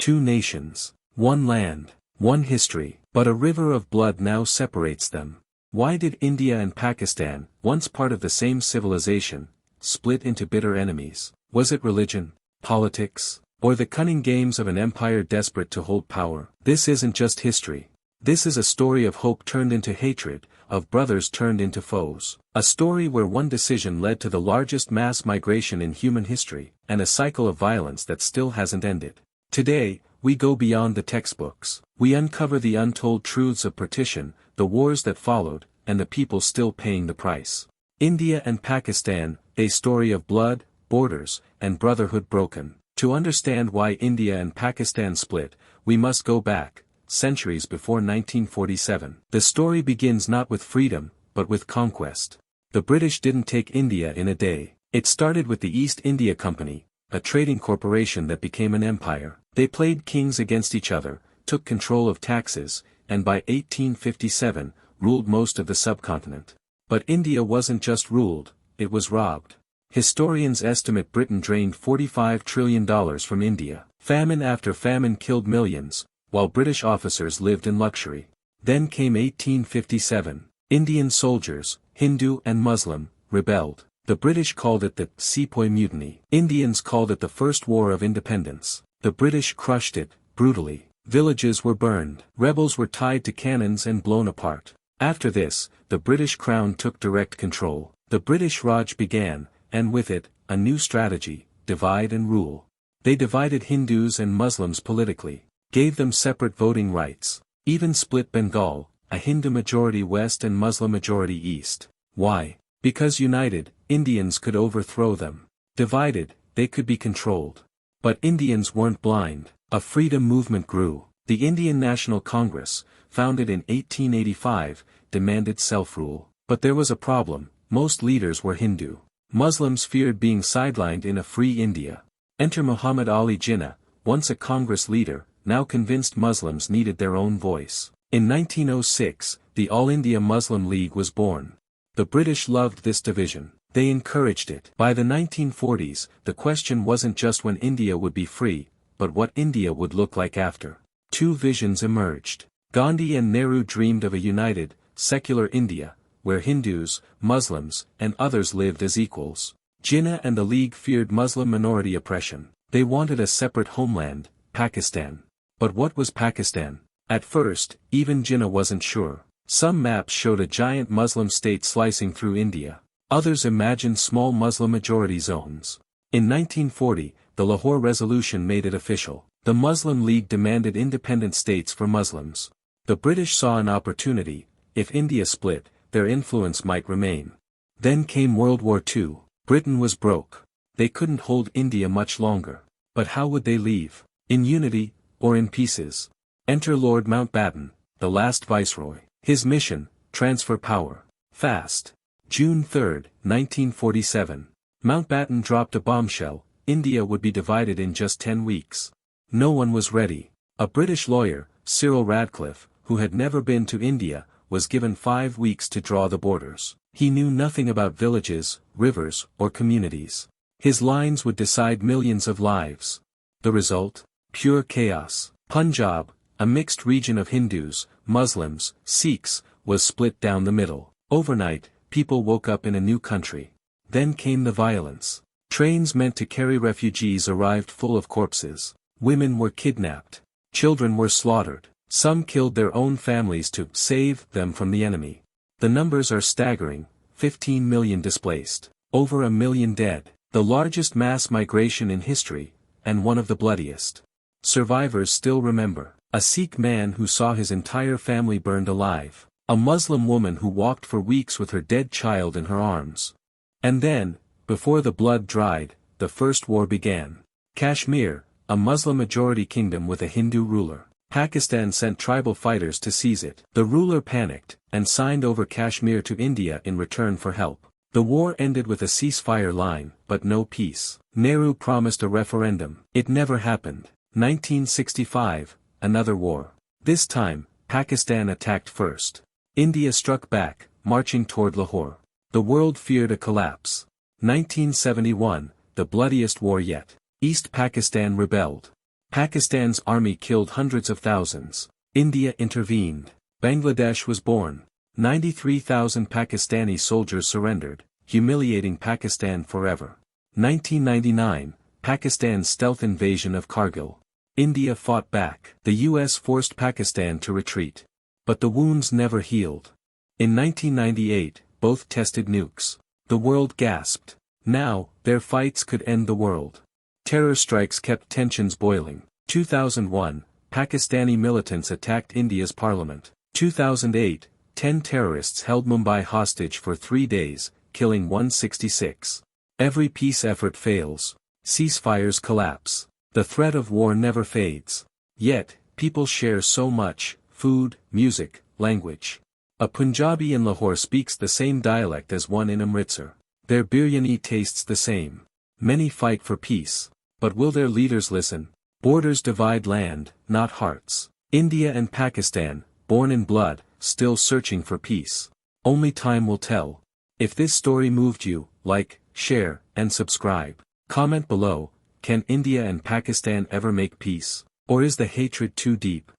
Two nations, one land, one history, but a river of blood now separates them. Why did India and Pakistan, once part of the same civilization, split into bitter enemies? Was it religion, politics, or the cunning games of an empire desperate to hold power? This isn't just history. This is a story of hope turned into hatred, of brothers turned into foes. A story where one decision led to the largest mass migration in human history, and a cycle of violence that still hasn't ended. Today, we go beyond the textbooks. We uncover the untold truths of partition, the wars that followed, and the people still paying the price. India and Pakistan, a story of blood, borders, and brotherhood broken. To understand why India and Pakistan split, we must go back centuries before 1947. The story begins not with freedom, but with conquest. The British didn't take India in a day. It started with the East India Company, a trading corporation that became an empire. They played kings against each other, took control of taxes, and by 1857, ruled most of the subcontinent. But India wasn't just ruled, it was robbed. Historians estimate Britain drained $45 trillion from India. Famine after famine killed millions, while British officers lived in luxury. Then came 1857. Indian soldiers, Hindu and Muslim, rebelled. The British called it the Sepoy Mutiny. Indians called it the First War of Independence. The British crushed it, brutally. Villages were burned. Rebels were tied to cannons and blown apart. After this, the British Crown took direct control. The British Raj began, and with it, a new strategy: divide and rule. They divided Hindus and Muslims politically, gave them separate voting rights, even split Bengal, a Hindu-majority west and Muslim-majority east. Why? Because united, Indians could overthrow them. Divided, they could be controlled. But Indians weren't blind. A freedom movement grew. The Indian National Congress, founded in 1885, demanded self-rule. But there was a problem: most leaders were Hindu. Muslims feared being sidelined in a free India. Enter Muhammad Ali Jinnah, once a Congress leader, now convinced Muslims needed their own voice. In 1906, the All India Muslim League was born. The British loved this division. They encouraged it. By the 1940s, the question wasn't just when India would be free, but what India would look like after. Two visions emerged. Gandhi and Nehru dreamed of a united, secular India, where Hindus, Muslims, and others lived as equals. Jinnah and the League feared Muslim minority oppression. They wanted a separate homeland, Pakistan. But what was Pakistan? At first, even Jinnah wasn't sure. Some maps showed a giant Muslim state slicing through India. Others imagined small Muslim majority zones. In 1940, the Lahore Resolution made it official. The Muslim League demanded independent states for Muslims. The British saw an opportunity: if India split, their influence might remain. Then came World War II. Britain was broke. They couldn't hold India much longer. But how would they leave? In unity, or in pieces? Enter Lord Mountbatten, the last viceroy. His mission: transfer power. Fast. June 3, 1947. Mountbatten dropped a bombshell: India would be divided in just 10 weeks. No one was ready. A British lawyer, Cyril Radcliffe, who had never been to India, was given 5 weeks to draw the borders. He knew nothing about villages, rivers, or communities. His lines would decide millions of lives. The result? Pure chaos. Punjab, a mixed region of Hindus, Muslims, Sikhs, was split down the middle. Overnight, people woke up in a new country. Then came the violence. Trains meant to carry refugees arrived full of corpses. Women were kidnapped. Children were slaughtered. Some killed their own families to save them from the enemy. The numbers are staggering: 15 million displaced. Over 1 million dead. The largest mass migration in history, and one of the bloodiest. Survivors still remember. A Sikh man who saw his entire family burned alive. A Muslim woman who walked for weeks with her dead child in her arms. And then, before the blood dried, the first war began. Kashmir, a Muslim-majority kingdom with a Hindu ruler. Pakistan sent tribal fighters to seize it. The ruler panicked, and signed over Kashmir to India in return for help. The war ended with a ceasefire line, but no peace. Nehru promised a referendum. It never happened. 1965, another war. This time, Pakistan attacked first. India struck back, marching toward Lahore. The world feared a collapse. 1971, the bloodiest war yet. East Pakistan rebelled. Pakistan's army killed hundreds of thousands. India intervened. Bangladesh was born. 93,000 Pakistani soldiers surrendered, humiliating Pakistan forever. 1999, Pakistan's stealth invasion of Kargil. India fought back. The US forced Pakistan to retreat. But the wounds never healed. In 1998, both tested nukes. The world gasped. Now, their fights could end the world. Terror strikes kept tensions boiling. 2001, Pakistani militants attacked India's parliament. 2008, 10 terrorists held Mumbai hostage for 3 days, killing 166. Every peace effort fails. Ceasefires collapse. The threat of war never fades. Yet, people share so much: food, music, language. A Punjabi in Lahore speaks the same dialect as one in Amritsar. Their biryani tastes the same. Many fight for peace. But will their leaders listen? Borders divide land, not hearts. India and Pakistan, born in blood, still searching for peace. Only time will tell. If this story moved you, like, share, and subscribe. Comment below: can India and Pakistan ever make peace? Or is the hatred too deep?